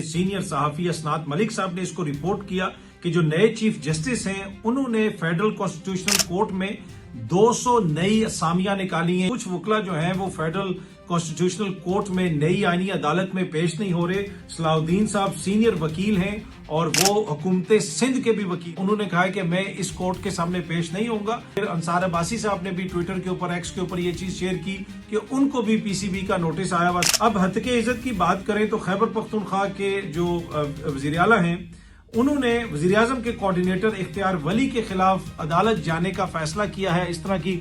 Senior सहाफी असनाद Malik साहब ने इसको रिपोर्ट किया कि जो नए चीफ जस्टिस हैं उन्होंने फेडरल कॉन्स्टिट्यूशनल कोर्ट में 200 नई असामियां निकाली हैं। कुछ वकला जो हैं वो फेडरल कॉन्स्टिट्यूशनल कोर्ट में नई आईनी अदालत में पेश नहीं हो रहे। सलाउद्दीन साहब सीनियर वकील हैं और वो हुकूमत सिंध के भी वकील। उन्होंने कहा है कि मैं इस कोर्ट के सामने पेश नहीं होऊंगा। फिर अंसार अब्बासी साहब ने भी ट्विटर के ऊपर, एक्स के ऊपर ये चीज शेयर की कि उनको भी पीसीबी का नोटिस आया हुआ। अब हत्के इज्जत की बात करें तो खैबर पख्तूनख्वा के जो वजीर आला हैं उन्होंने वजीर आजम के कोऑर्डिनेटर इख्तियार वली के खिलाफ अदालत जाने का फैसला किया है। इस तरह की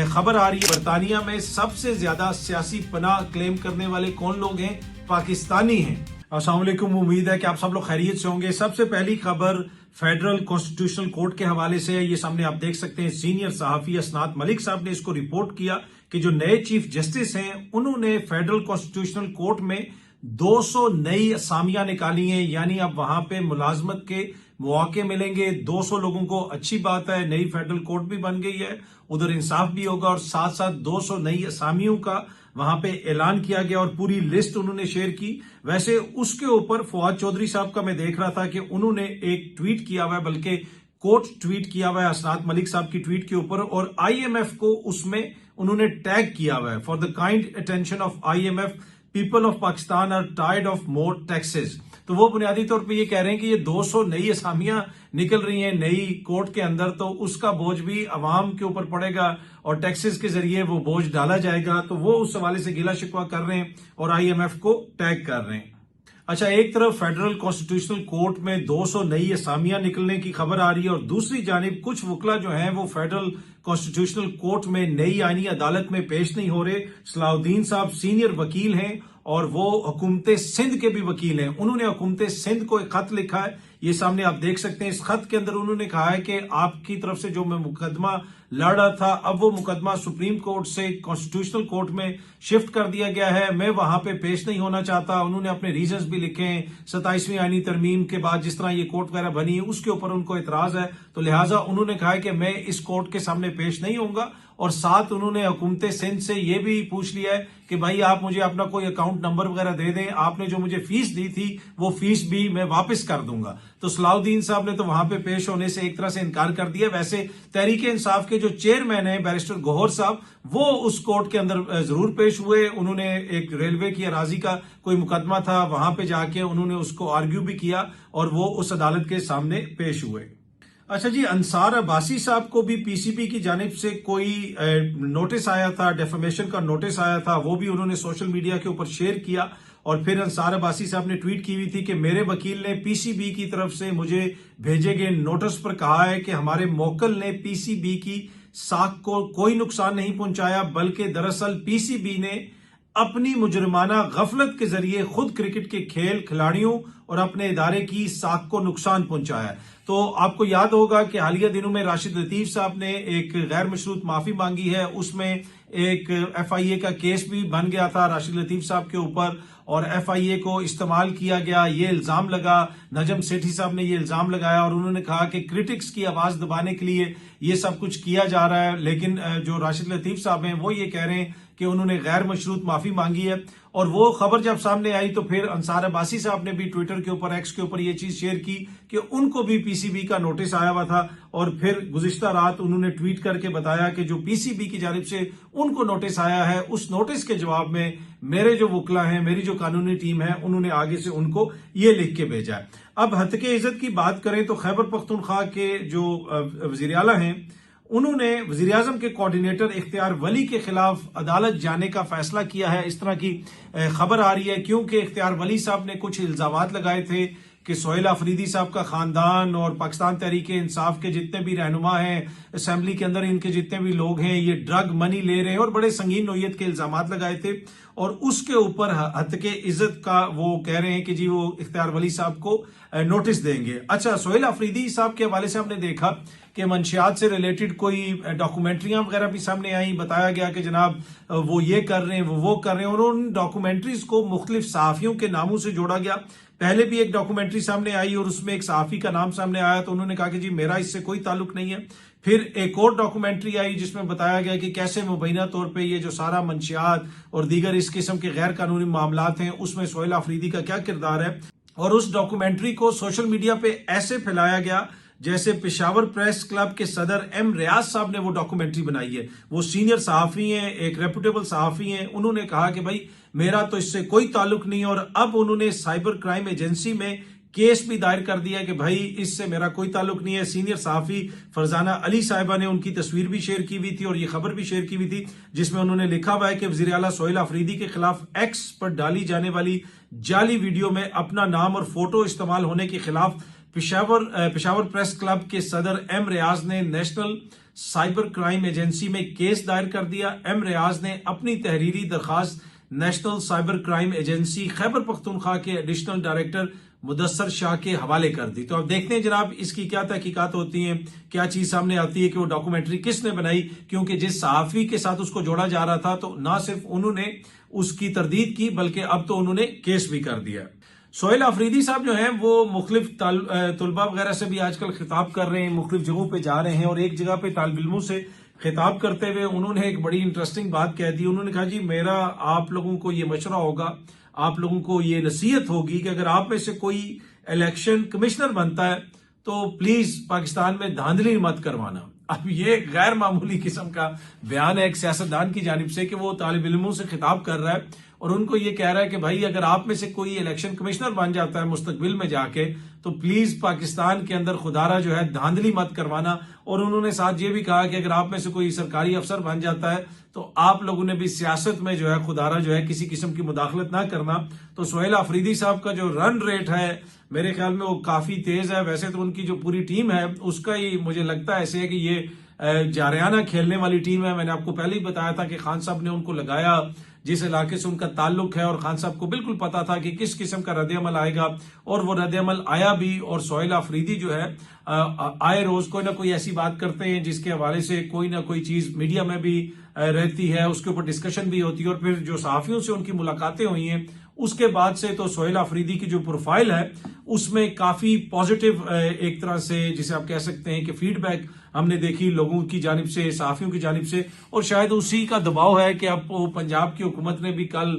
खबर आ रही है। बरतानिया में सबसे ज्यादा सियासी पनाह क्लेम करने वाले कौन लोग हैं? पाकिस्तानी हैं। अस्सलाम वालेकुम, उम्मीद है कि आप सब लोग खैरियत से होंगे। सबसे पहली खबर फेडरल कॉन्स्टिट्यूशनल कोर्ट के हवाले से है। ये सामने आप देख सकते हैं, सीनियर सहाफी असनाद मलिक साहब ने इसको रिपोर्ट किया कि जो नए चीफ जस्टिस हैं उन्होंने फेडरल कॉन्स्टिट्यूशनल कोर्ट में 200 नई असामियां निकाली हैं। यानी अब वहां पे मुलाजमत के मौके मिलेंगे 200 लोगों को। अच्छी बात है, नई फेडरल कोर्ट भी बन गई है, उधर इंसाफ भी होगा और साथ साथ 200 नई असामियों का वहां पे ऐलान किया गया और पूरी लिस्ट उन्होंने शेयर की। वैसे उसके ऊपर फवाद चौधरी साहब का मैं देख रहा था कि उन्होंने एक ट्वीट किया हुआ है, बल्कि कोर्ट ट्वीट किया हुआ है असनाद मलिक साहब की ट्वीट के ऊपर, और आईएमएफ को उसमें उन्होंने टैग किया हुआ है। For the kind attention of IMF, people of Pakistan are tired of more taxes. तो वो बुनियादी तौर पे ये कह रहे हैं कि ये 200 नई असामियां निकल रही हैं नई कोर्ट के अंदर, तो उसका बोझ भी अवाम के ऊपर पड़ेगा और टैक्सेस के जरिए वो बोझ डाला जाएगा। तो वो उस हवाले से गिला शिकवा कर रहे हैं और आईएमएफ को टैग कर रहे हैं। अच्छा, एक तरफ फेडरल कॉन्स्टिट्यूशनल कोर्ट में 200 नई असामियां निकलने की खबर आ रही है और दूसरी जानिब कुछ वकला जो हैं वो फेडरल कॉन्स्टिट्यूशनल कोर्ट में नई आईनी अदालत में पेश नहीं हो रहे। सलाउद्दीन साहब सीनियर वकील हैं और वो हुकूमत सिंध के भी वकील हैं। उन्होंने हुकूमत सिंध को एक खत लिखा है, ये सामने आप देख सकते हैं। इस खत के अंदर उन्होंने कहा है कि आपकी तरफ से जो मैं मुकदमा लड़ रहा था, अब वो मुकदमा सुप्रीम कोर्ट से कॉन्स्टिट्यूशनल कोर्ट में शिफ्ट कर दिया गया है, मैं वहां पे पेश नहीं होना चाहता। उन्होंने अपने रीजंस भी लिखे हैं। 27वीं आईनी तरमीम के बाद जिस तरह ये कोर्ट वगैरह बनी है उसके ऊपर उनको एतराज है, तो लिहाजा उन्होंने कहा है कि मैं इस कोर्ट के सामने पेश नहीं होऊंगा। और साथ उन्होंने हुकूमत सिंध से ये भी पूछ लिया है कि भाई आप मुझे अपना कोई अकाउंट नंबर वगैरह दे दें, आपने जो मुझे फीस दी थी वो फीस भी मैं वापस कर दूंगा। तो सलाउद्दीन साहब ने तो वहां पे पेश होने से एक तरह से इनकार कर दिया। वैसे तहरीक इंसाफ के जो चेयरमैन है बैरिस्टर गौहर साहब, वो उस कोर्ट के अंदर जरूर पेश हुए। उन्होंने एक रेलवे की अराजी का कोई मुकदमा था, वहां पे जाके उन्होंने उसको आर्ग्यू भी किया और वो उस अदालत के सामने पेश हुए। अच्छा जी, अंसार अब्बासी साहब को भी पीसीबी की जानिब से कोई नोटिस आया था, डेफेमेशन का नोटिस आया था, वो भी उन्होंने सोशल मीडिया के ऊपर शेयर किया। और फिर अंसार अब्बासी साहब ने ट्वीट की हुई थी कि मेरे वकील ने पीसीबी की तरफ से मुझे भेजे गए नोटिस पर कहा है कि हमारे मोकल ने पीसीबी की साख को कोई नुकसान नहीं पहुंचाया, बल्कि दरअसल पीसीबी ने अपनी मुजरमाना गफलत के जरिए खुद क्रिकेट के खेल खिलाड़ियों और अपने इदारे की साख को नुकसान पहुंचाया। तो आपको याद होगा कि हालिया दिनों में राशिद लतीफ साहब ने एक गैर मशरूत माफी मांगी है, उसमें एक एफआईए का केस भी बन गया था राशिद लतीफ साहब के ऊपर और एफआईए को इस्तेमाल किया गया, ये इल्जाम लगा। नजम सेठी साहब ने ये इल्जाम लगाया और उन्होंने कहा कि क्रिटिक्स की आवाज दबाने के लिए ये सब कुछ किया जा रहा है। लेकिन जो राशिद लतीफ साहब हैं वो ये कह रहे हैं कि उन्होंने गैर मशरूत माफी मांगी है। और वो खबर जब सामने आई तो फिर अंसार अब्बासी साहब ने भी ट्विटर के ऊपर, एक्स के ऊपर ये चीज शेयर की कि उनको भी पीसीबी का नोटिस आया हुआ था। और फिर गुज़िश्ता रात उन्होंने ट्वीट करके बताया कि जो पीसीबी की जानिब से उनको नोटिस आया है, उस नोटिस के जवाब में मेरे जो वकला हैं, मेरी जो कानूनी टीम है, उन्होंने आगे से उनको ये लिख के भेजा है। अब हत्के इज्जत की बात करें तो खैबर पख्तूनख्वा के जो वजीर आला हैं उन्होंने वजीर आजम के कोऑर्डिनेटर इख्तियार वली के खिलाफ अदालत जाने का फैसला किया है। इस तरह की खबर आ रही है क्योंकि इख्तियार वली साहब ने कुछ इल्जामात लगाए थे कि सोहेल अफरीदी साहब का खानदान और पाकिस्तान तहरीक इंसाफ के जितने भी रहनुमा हैं, असेंबली के अंदर इनके जितने भी लोग हैं, ये ड्रग मनी ले रहे हैं और बड़े संगीन नोयत के इल्जामात लगाए थे। और उसके ऊपर हत्के इज्जत का वो कह रहे हैं कि जी वो इख्तियार वली साहब को नोटिस देंगे। अच्छा, सोहेल अफरीदी साहब के हवाले से हमने देखा कि मंशियात से रिलेटेड कोई डॉक्यूमेंट्रियां वगैरह भी सामने आई। बताया गया कि जनाब वो ये कर रहे हैं, वो कर रहे हैं, और उन डॉक्यूमेंट्रीज को मुख्तलिफ सहाफियों के नामों से जोड़ा गया। पहले भी एक डॉक्यूमेंट्री सामने आई और उसमें एक सहाफी का नाम सामने आया तो उन्होंने कहा कि जी मेरा इससे कोई ताल्लुक नहीं है। फिर एक और डॉक्यूमेंट्री आई जिसमें बताया गया कि कैसे मुबैना तौर पे ये जो सारा मंशियात और दीगर इस किस्म के गैर कानूनी मामलात हैं उसमें सोहेल अफरीदी का क्या किरदार है। और उस डॉक्यूमेंट्री को सोशल मीडिया पे ऐसे फैलाया गया जैसे पेशावर प्रेस क्लब के सदर एम रियाज साहब ने वो डॉक्यूमेंट्री बनाई है। वो सीनियर सहाफी हैं, एक रेपुटेबल सहाफी हैं। उन्होंने कहा कि भाई मेरा तो इससे कोई ताल्लुक नहीं, और अब उन्होंने साइबर क्राइम एजेंसी में केस भी दायर कर दिया कि भाई इससे मेरा कोई ताल्लुक नहीं है। सीनियर सहाफी फरजाना अली साहिबा ने उनकी तस्वीर भी शेयर की हुई थी और ये खबर भी शेयर की हुई थी, जिसमें उन्होंने लिखा हुआ है कि वजीर आला सोहेल अफरीदी के खिलाफ एक्स पर डाली जाने वाली जाली वीडियो में अपना नाम और फोटो इस्तेमाल होने के खिलाफ पेशावर प्रेस क्लब के सदर एम रियाज ने नेशनल साइबर क्राइम एजेंसी में केस दायर कर दिया। एम रियाज ने अपनी तहरीरी दरखास्त national cyber crime agency Khyber Pakhtunkhwa के एडिशनल डायरेक्टर मुदस्सर शाह के हवाले कर दी। तो अब देखते हैं जनाब इसकी क्या तहकीकात होती हैं, क्या चीज सामने आती है कि वो डॉक्यूमेंट्री किसने बनाई, क्योंकि जिस सहाफी के साथ उसको जोड़ा जा रहा था तो ना सिर्फ उन्होंने उसकी तरदीद की बल्कि अब तो उन्होंने केस भी कर दिया। सोहेल अफरीदी साहब जो हैं वो मुख्तलिफ तलबा वगैरह से भी आजकल खिताब कर रहे हैं, मुख्तलिफ जगहों पे जा रहे हैं, और एक जगह पे तालिब इल्मों से खिताब करते हुए उन्होंने एक बड़ी इंटरेस्टिंग बात कह दी। उन्होंने कहा जी मेरा आप लोगों को ये मशवरा होगा, आप लोगों को ये नसीहत होगी कि अगर आप में से कोई इलेक्शन कमिश्नर बनता है तो प्लीज पाकिस्तान में धांधली मत करवाना। अब ये गैर मामूली किस्म का बयान है एक सियासतदान की जानिब से कि वो तालिब इल्मों से खिताब कर रहा है और उनको ये कह रहा है कि भाई अगर आप में से कोई इलेक्शन कमिश्नर बन जाता है मुस्तकबिल में जाके तो प्लीज पाकिस्तान के अंदर खुदारा जो है धांधली मत करवाना। और उन्होंने साथ ये भी कहा कि अगर आप में से कोई सरकारी अफसर बन जाता है तो आप लोगों ने भी सियासत में जो है खुदारा जो है किसी किस्म की मुदाखलत ना करना। तो सोहेल अफरीदी साहब का जो रन रेट है मेरे ख्याल में वो काफी तेज है। वैसे तो उनकी जो पूरी टीम है उसका ही मुझे लगता है ऐसे है कि ये जारियाना खेलने वाली टीम है। मैंने आपको पहले ही बताया था कि खान साहब ने उनको लगाया जिस इलाके से उनका ताल्लुक है, और खान साहब को बिल्कुल पता था कि किस किस्म का रद्द-ए-अमल आएगा, और वो रद्द-ए-अमल आया भी। और सोहेल अफरीदी जो है आए रोज कोई ना कोई ऐसी बात करते हैं जिसके हवाले से कोई ना कोई चीज मीडिया में भी रहती है, उसके ऊपर डिस्कशन भी होती है। और फिर जो सहाफियों से उनकी मुलाकातें हुई हैं उसके बाद से तो सोहेल अफरीदी की जो प्रोफाइल है उसमें काफी पॉजिटिव एक तरह से जिसे आप कह सकते हैं कि फीडबैक हमने देखी लोगों की जानिब से, सहाफियों की जानिब से। और शायद उसी का दबाव है कि अब पंजाब की हुकूमत ने भी कल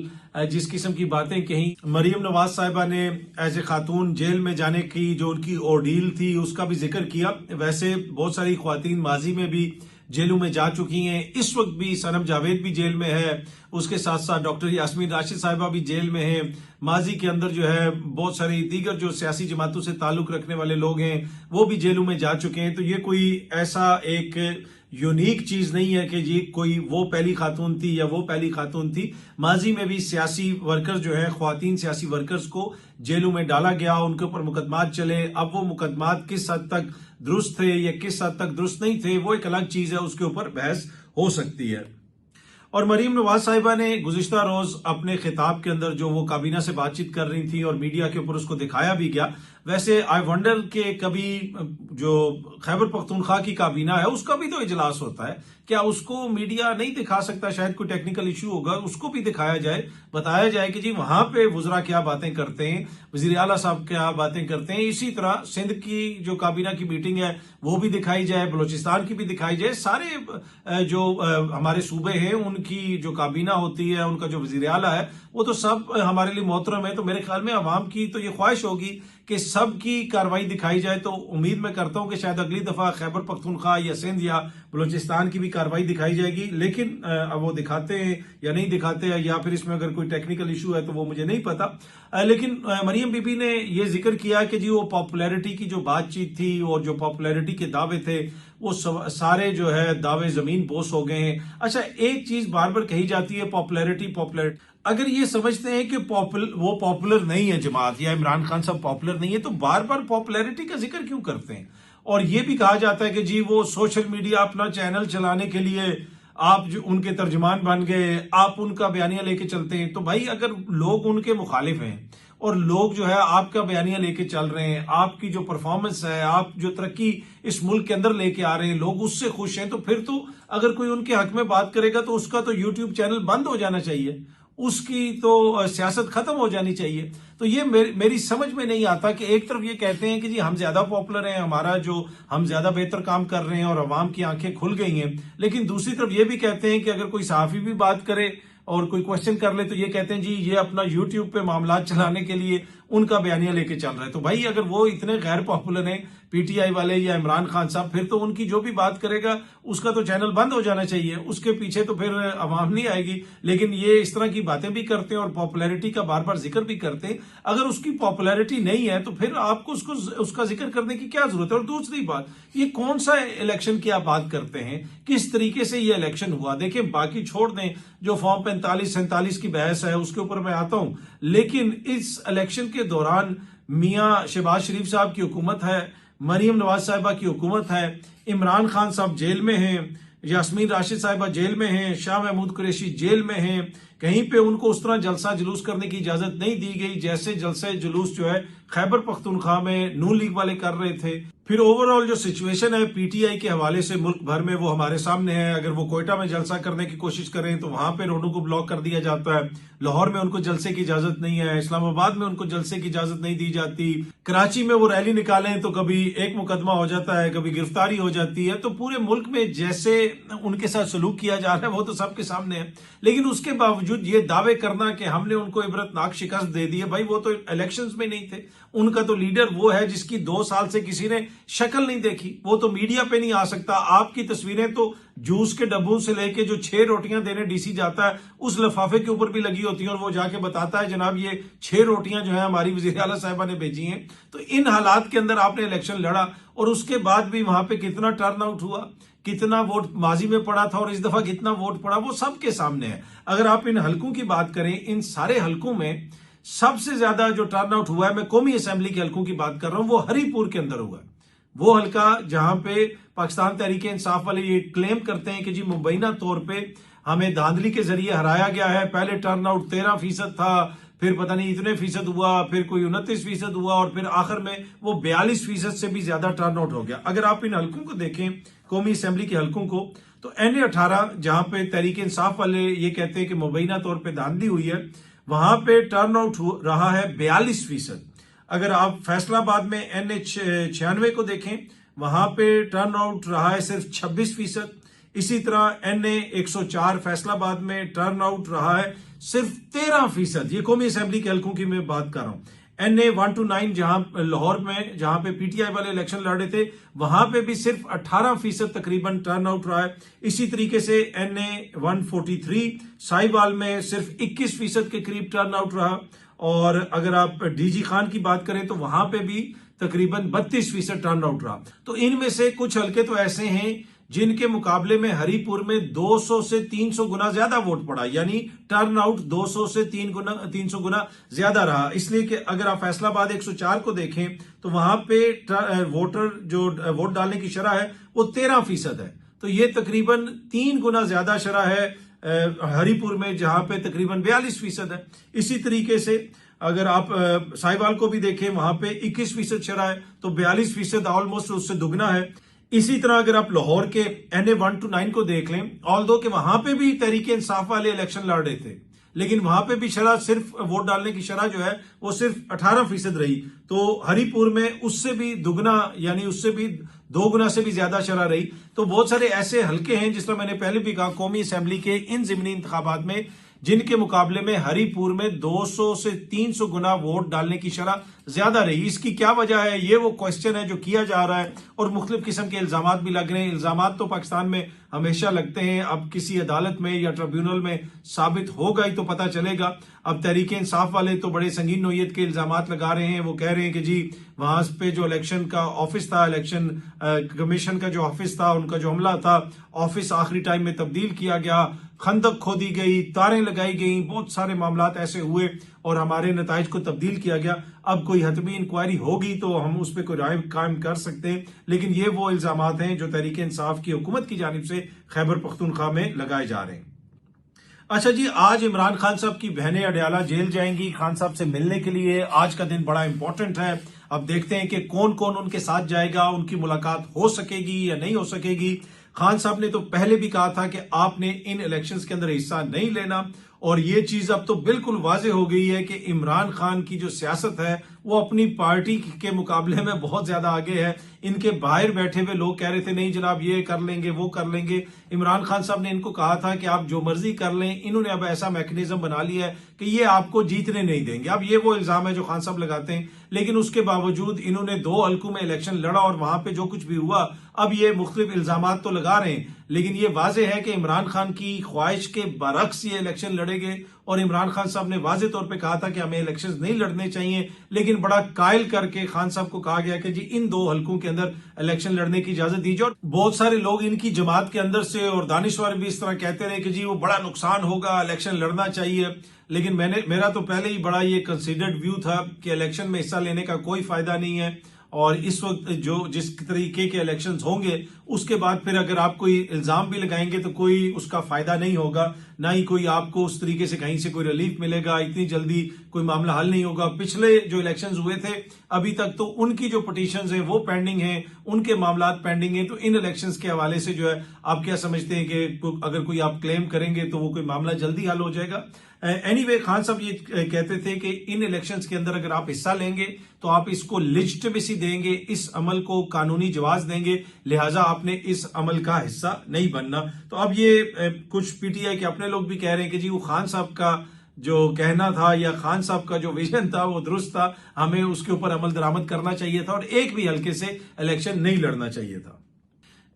जिस किस्म की बातें कही, मरियम नवाज साहिबा ने एज ए खातून जेल में जाने की जो उनकी ओर्डील थी उसका भी जिक्र किया। वैसे बहुत सारी ख्वातीन माजी में भी जेलों में जा चुकी हैं, इस वक्त भी सनम जावेद भी जेल में है, उसके साथ साथ डॉक्टर यास्मीन राशिद साहिबा भी जेल में है। माजी के अंदर जो है बहुत सारी दीगर जो सियासी जमातों से ताल्लुक रखने वाले लोग हैं वो भी जेलों में जा चुके हैं। तो ये कोई ऐसा एक यूनिक चीज नहीं है कि जी कोई वो पहली खातून थी या वो पहली खातून थी। माजी में भी सियासी वर्कर्स जो है, ख्वातीन सियासी वर्कर्स को जेलों में डाला गया, उनके ऊपर मुकदमात चले। अब वो मुकदमात किस हद तक दुरुस्त थे या किस हद तक दुरुस्त नहीं थे वो एक अलग चीज है, उसके ऊपर बहस हो सकती है। और मरीम नवाज साहिबा ने गुज़िश्ता रोज अपने खिताब के अंदर जो वो काबीना से बातचीत कर रही थी और मीडिया के ऊपर उसको दिखाया भी गया। वैसे आई वंडर के कभी जो खैबर पख्तूनख्वा की काबीना है उसका भी तो इजलास होता है, क्या उसको मीडिया नहीं दिखा सकता? शायद कोई टेक्निकल इशू होगा, उसको भी दिखाया जाए, बताया जाए कि जी वहां पे वुजरा क्या बातें करते हैं, वजीर आला साहब क्या बातें करते हैं। इसी तरह सिंध की जो काबीना की मीटिंग है वो भी दिखाई जाए, बलोचिस्तान की भी दिखाई जाए। सारे जो हमारे सूबे हैं उनकी जो काबीना होती है, उनका जो वजीर आला है वो तो सब हमारे लिए मोहतरम है। तो मेरे ख्याल में अवाम की तो ये ख्वाहिश होगी कि सबकी कार्रवाई दिखाई जाए। तो उम्मीद मैं करता हूं कि शायद अगली दफा खैबर पख्तूनख्वा या सिंध या बलोचिस्तान की भी कार्रवाई दिखाई जाएगी। लेकिन अब वो दिखाते हैं या नहीं दिखाते हैं, या फिर इसमें अगर कोई टेक्निकल इशू है तो वो मुझे नहीं पता। लेकिन मरियम बीबी ने ये जिक्र किया कि जी वो पॉपुलैरिटी की जो बातचीत थी और जो पॉपुलैरिटी के दावे थे वो सारे जो है दावे जमीन बोस हो गए हैं। अच्छा, एक चीज बार बार कही जाती है पॉपुलैरिटी। अगर ये समझते हैं कि वो पॉपुलर नहीं है जमात या इमरान खान साहब पॉपुलर नहीं है तो बार बार पॉपुलैरिटी का जिक्र क्यों करते हैं? और ये भी कहा जाता है कि जी वो सोशल मीडिया अपना चैनल चलाने के लिए आप जो उनके तर्जमान बन गए, आप उनका बयानिया लेके चलते हैं। तो भाई अगर लोग उनके मुखालिफ हैं और लोग जो है आपका बयानिया लेके चल रहे हैं, आपकी जो परफॉर्मेंस है, आप जो तरक्की इस मुल्क के अंदर लेके आ रहे हैं, लोग उससे खुश हैं, तो फिर तो अगर कोई उनके हक में बात करेगा तो उसका तो यूट्यूब चैनल बंद हो जाना चाहिए, उसकी तो सियासत खत्म हो जानी चाहिए। तो ये मेरी समझ में नहीं आता कि एक तरफ ये कहते हैं कि जी हम ज्यादा पॉपुलर हैं, हमारा जो हम ज्यादा बेहतर काम कर रहे हैं और अवाम की आंखें खुल गई हैं, लेकिन दूसरी तरफ ये भी कहते हैं कि अगर कोई सहाफी भी बात करे और कोई क्वेश्चन कर ले तो ये कहते हैं जी ये अपना यूट्यूब पे मामला चलाने के लिए उनका बयानिया लेके चल रहे हैं। तो भाई अगर वो इतने गैर पॉपुलर हैं पीटीआई वाले या इमरान खान साहब, फिर तो उनकी जो भी बात करेगा उसका तो चैनल बंद हो जाना चाहिए, उसके पीछे तो फिर आवाम नहीं आएगी। लेकिन ये इस तरह की बातें भी करते हैं और पॉपुलैरिटी का बार बार जिक्र भी करते हैं। अगर उसकी पॉपुलैरिटी नहीं है तो फिर आपको उसका जिक्र करने की क्या जरूरत है। और दूसरी बात, ये कौन सा इलेक्शन की आप बात करते हैं, किस तरीके से ये इलेक्शन हुआ। देखिए बाकी छोड़ दें, जो फॉर्म 45-47 की बहस है उसके ऊपर मैं आता हूं, लेकिन इस इलेक्शन के दौरान मियां शहबाज शरीफ साहब की हुकूमत है, मरियम नवाज साहिबा की हुकूमत है, इमरान खान साहब जेल में हैं, यास्मीन राशिद साहिबा जेल में हैं, शाह महमूद कुरैशी जेल में हैं। कहीं पे उनको उस तरह जलसा जुलूस करने की इजाजत नहीं दी गई जैसे जलसा जुलूस जो है खैबर पख्तूनख्वा में नून लीग वाले कर रहे थे। फिर ओवरऑल जो सिचुएशन है पीटीआई के हवाले से मुल्क भर में वो हमारे सामने है। अगर वो कोयटा में जलसा करने की कोशिश करें तो वहां पे रोडों को ब्लॉक कर दिया जाता है, लाहौर में उनको जलसे की इजाजत नहीं है, इस्लामाबाद में उनको जलसे की इजाजत नहीं दी जाती, कराची में वो रैली निकालें तो कभी एक मुकदमा हो जाता है, कभी गिरफ्तारी हो जाती है। तो पूरे मुल्क में जैसे उनके साथ सलूक किया जा रहा है वो तो सबके सामने है। लेकिन उसके बावजूद ये दावे करना कि हमने उनको इबरतनाक शिकस्त दे दी है, भाई वो तो इलेक्शंस में नहीं थे। उनका तो लीडर वो है जिसकी 2 साल से किसी ने शक्ल नहीं देखी, वो तो मीडिया पे नहीं आ सकता। आपकी तस्वीरें तो जूस के डब्बों से लेके जो 6 रोटियां देने डीसी जाता है उस लिफाफे के ऊपर भी लगी होती है और वो जाके बताता है जनाब ये 6 रोटियां जो है हमारी वजीर आला साहिबा ने भेजी हैं। तो इन हालात के अंदर आपने इलेक्शन लड़ा और उसके बाद भी वहां पे कितना टर्न आउट हुआ, कितना वोट माजी में पड़ा था और इस दफा कितना वोट पड़ा, वो सबके सामने है। अगर आप इन हलकों की बात करें, इन सारे हलकों में सबसे ज्यादा जो टर्न आउट हुआ है, मैं कौमी असेंबली के हलकों की बात कर रहा हूं, वो हरीपुर के अंदर हुआ है। वो हल्का जहां पे पाकिस्तान तहरीक इंसाफ वाले ये क्लेम करते हैं कि जी मुबैना तौर पे हमें धांधली के जरिए हराया गया है। पहले टर्न आउट 13% था, फिर पता नहीं इतने फीसद हुआ, फिर कोई 29% हुआ और फिर आखिर में वो 42% से भी ज्यादा टर्न आउट हो गया। अगर आप इन हलकों को देखें, कौमी असेंबली के हलकों को, तो NA-18 जहां पे तहरीक इंसाफ वाले ये कहते हैं कि मुबैना तौर पर धांधली हुई है, वहां पे टर्न आउट रहा है 42%। अगर आप फैसलाबाद में NA-96 को देखें, वहां पे टर्न आउट रहा है सिर्फ 26%। इसी तरह NA-104 फैसलाबाद में टर्न आउट रहा है सिर्फ 13%। ये कौमी असेंबली के हलकों की मैं बात कर रहा हूं। NA-129 जहां लाहौर में जहां पे पीटीआई वाले इलेक्शन लड़ रहे थे, वहां पे भी सिर्फ 18% तकरीबन टर्न आउट रहा है। इसी तरीके से NA-143 साहिवाल में सिर्फ 21% के करीब टर्न आउट रहा। और अगर आप डीजी खान की बात करें तो वहां पे भी तकरीबन 32% टर्न आउट रहा। तो इनमें से कुछ हलके तो ऐसे हैं जिनके मुकाबले में हरीपुर में 200 से 300 गुना ज्यादा वोट पड़ा, यानी टर्न आउट 200 से 300 गुना ज्यादा रहा। इसलिए कि अगर आप फैसलाबाद 104 को देखें तो वहां पे वोटर जो वोट डालने की शरह है वो 13% है। तो ये तकरीबन 3 गुना ज्यादा शरह है हरीपुर में, जहां पे तकरीबन 42% है। इसी तरीके से अगर आप साहिवाल को भी देखें, वहां पे 21% शरह है, तो 42% ऑलमोस्ट उससे दुगना है। इसी तरह अगर आप लाहौर के NA-129 को देख लें, ऑल्दो कि वहां पे भी तहरीक इंसाफ वाले इलेक्शन लड़ रहे थे, लेकिन वहां पे भी शरह सिर्फ वोट डालने की शरह जो है वो सिर्फ 18% रही। तो हरीपुर में उससे भी दुगना, यानी उससे भी 2 गुना से भी ज्यादा शरह रही। तो बहुत सारे ऐसे हलके हैं जिसमें मैंने पहले भी कहा कौमी असेंबली के इन ज़िमनी इंतखाबात में, जिनके मुकाबले में हरीपुर में 200 से 300 गुना वोट डालने की शरह ज्यादा रही। इसकी क्या वजह है, ये वो क्वेश्चन है जो किया जा रहा है और मुख्तलिफ किस्म के इल्जामात भी लग रहे हैं। इल्जामात तो पाकिस्तान में हमेशा लगते हैं, अब किसी अदालत में या ट्रिब्यूनल में साबित होगा ही तो पता चलेगा। अब तहरीक इंसाफ वाले तो बड़े संगीन नोयत के इल्जामात लगा रहे हैं। वो कह रहे हैं कि जी वहां पे जो इलेक्शन का ऑफिस था, इलेक्शन कमीशन का जो ऑफिस था, उनका जो हमला था, ऑफिस आखिरी टाइम में तब्दील किया गया, खंदक खोदी गई, तारें लगाई गई, बहुत सारे मामलात ऐसे हुए और हमारे नताइज को तब्दील किया गया। अब कोई हतमी इंक्वायरी होगी तो हम उस पर कोई राय कायम कर सकते हैं, लेकिन ये वो इल्जामात हैं जो तहरीक इंसाफ की हुकूमत की जानिब से खैबर पख्तूनख्वा में लगाए जा रहे हैं। अच्छा जी, आज इमरान खान साहब की बहनें अडयाला जेल जाएंगी खान साहब से मिलने के लिए। आज का दिन बड़ा इंपॉर्टेंट है। अब देखते हैं कि कौन कौन उनके साथ जाएगा, उनकी मुलाकात हो सकेगी या नहीं हो सकेगी। खान साहब ने तो पहले भी कहा था कि आपने इन इलेक्शंस के अंदर हिस्सा नहीं लेना और ये चीज अब तो बिल्कुल वाजे हो गई है कि इमरान खान की जो सियासत है वो अपनी पार्टी के मुकाबले में बहुत ज्यादा आगे है। इनके बाहर बैठे हुए लोग कह रहे थे नहीं जनाब ये कर लेंगे वो कर लेंगे। इमरान खान साहब ने इनको कहा था कि आप जो मर्जी कर लें। इन्होंने अब ऐसा मैकेनिज्म बना लिया है कि ये आपको जीतने नहीं देंगे। अब ये वो इल्जाम है जो खान साहब लगाते हैं, लेकिन उसके बावजूद इन्होंने 2 हल्कों में इलेक्शन लड़ा और वहां पे जो कुछ भी हुआ, अब ये मुख्तलिफ इल्जाम तो लगा रहे हैं, लेकिन ये वाजे है कि इमरान खान की ख्वाहिश के बरक्स ये इलेक्शन लड़ेंगे। और इमरान खान साहब ने वाजे तौर पे कहा था कि हमें इलेक्शंस नहीं लड़ने चाहिए, लेकिन बड़ा कायल करके खान साहब को कहा गया कि जी इन 2 हल्कों के अंदर इलेक्शन लड़ने की इजाजत दीजिए। और बहुत सारे लोग इनकी जमात के अंदर से और दानिशवर भी इस तरह कहते रहे कि जी वो बड़ा नुकसान होगा, इलेक्शन लड़ना चाहिए। लेकिन मेरा तो पहले ही बड़ा ये कंसिडर्ड व्यू था कि इलेक्शन में हिस्सा लेने का कोई फायदा नहीं है। और इस वक्त जो जिस तरीके के इलेक्शंस होंगे उसके बाद फिर अगर आप कोई इल्जाम भी लगाएंगे तो कोई उसका फायदा नहीं होगा, ना ही कोई आपको उस तरीके से कहीं से कोई रिलीफ मिलेगा, इतनी जल्दी कोई मामला हल नहीं होगा। पिछले जो इलेक्शंस हुए थे अभी तक तो उनकी जो पिटीशंस हैं वो पेंडिंग हैं, उनके मामला पेंडिंग हैं। तो इन इलेक्शंस के हवाले से जो है आप क्या समझते हैं कि अगर कोई आप क्लेम करेंगे तो वो कोई मामला जल्दी हल हो जाएगा? एनीवे खान साहब ये कहते थे कि इन इलेक्शंस के अंदर अगर आप हिस्सा लेंगे तो आप इसको लेजिटिमेसी देंगे, इस अमल को कानूनी जवाज देंगे, लिहाजा आपने इस अमल का हिस्सा नहीं बनना। तो अब ये कुछ पीटीआई के अपने लोग भी कह रहे हैं कि जी वो खान साहब का जो कहना था या खान साहब का जो विजन था वो दुरुस्त था, हमें उसके ऊपर अमल दरामद करना चाहिए था और एक भी हल्के से इलेक्शन नहीं लड़ना चाहिए था।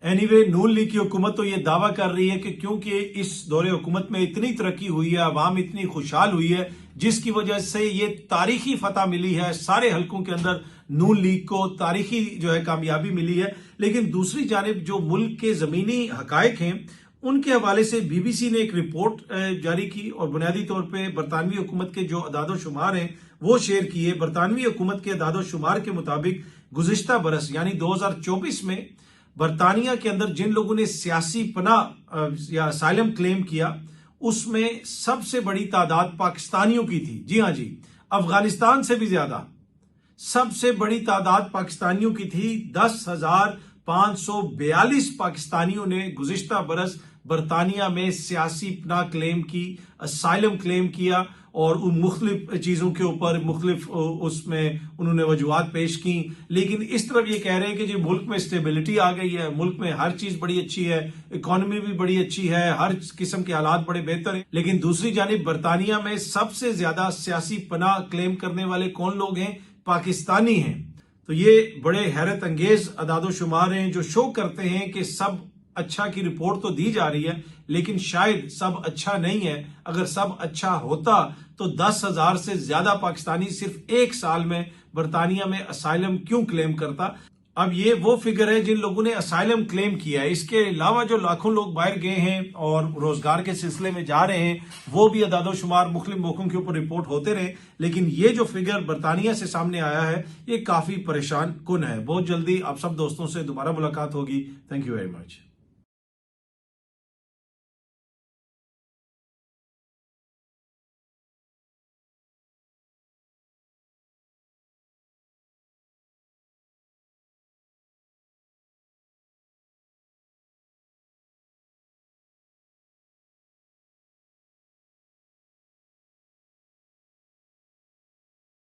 एनीवे नून लीग की हुकूमत तो ये दावा कर रही है कि क्योंकि इस दौरे हुकूमत में इतनी तरक्की हुई है, अवाम इतनी खुशहाल हुई है, जिसकी वजह से ये तारीखी फतह मिली है, सारे हल्कों के अंदर नून लीग को तारीखी जो है कामयाबी मिली है। लेकिन दूसरी जानिब जो मुल्क के जमीनी हकायक हैं उनके हवाले से बीबीसी ने एक रिपोर्ट जारी की और बुनियादी तौर पर बरतानवी हुकूमत के जो अदादोशुमार हैं वो शेयर किए। बरतानवी हुकूमत के अदादोशुमार के मुताबिक गुज़िश्ता बरस यानी 2024 में बरतानिया के अंदर जिन लोगों ने सियासी पनाह या असाइलम क्लेम किया उसमें सबसे बड़ी तादाद पाकिस्तानियों की थी। जी हां जी, अफगानिस्तान से भी ज्यादा सबसे बड़ी तादाद पाकिस्तानियों की थी। 10,542 पाकिस्तानियों ने गुज़िश्ता बरस बरतानिया में सियासी पनाह क्लेम की, असाइलम क्लेम किया और उन मुख्तलिफ चीजों के ऊपर मुख्तलिफ उसमें उन्होंने वजूहात पेश की। लेकिन इस तरफ ये कह रहे हैं कि जी मुल्क में स्टेबिलिटी आ गई है, मुल्क में हर चीज बड़ी अच्छी है, इकोनॉमी भी बड़ी अच्छी है, हर किस्म के हालात बड़े बेहतर हैं। लेकिन दूसरी जानिब बरतानिया में सबसे ज्यादा सियासी पनाह क्लेम करने वाले कौन लोग हैं? पाकिस्तानी हैं। तो ये बड़े हैरत अंगेज अदादोशुमार हैं जो शो करते हैं कि सब अच्छा की रिपोर्ट तो दी जा रही है, लेकिन शायद सब अच्छा नहीं है। अगर सब अच्छा होता तो 10,000 से ज्यादा पाकिस्तानी सिर्फ एक साल में बरतानिया में असाइलम क्यों क्लेम करता। अब ये वो फिगर है जिन लोगों ने असाइलम क्लेम किया है। इसके अलावा जो लाखों लोग बाहर गए हैं और रोजगार के सिलसिले में जा रहे हैं वो भी अदादोशुमार मुख्तलिफ मौकों के ऊपर रिपोर्ट होते रहे, लेकिन ये जो फिगर बरतानिया से सामने आया है ये काफी परेशान कुन है। बहुत जल्दी आप सब दोस्तों से दोबारा मुलाकात होगी। Thank you very much.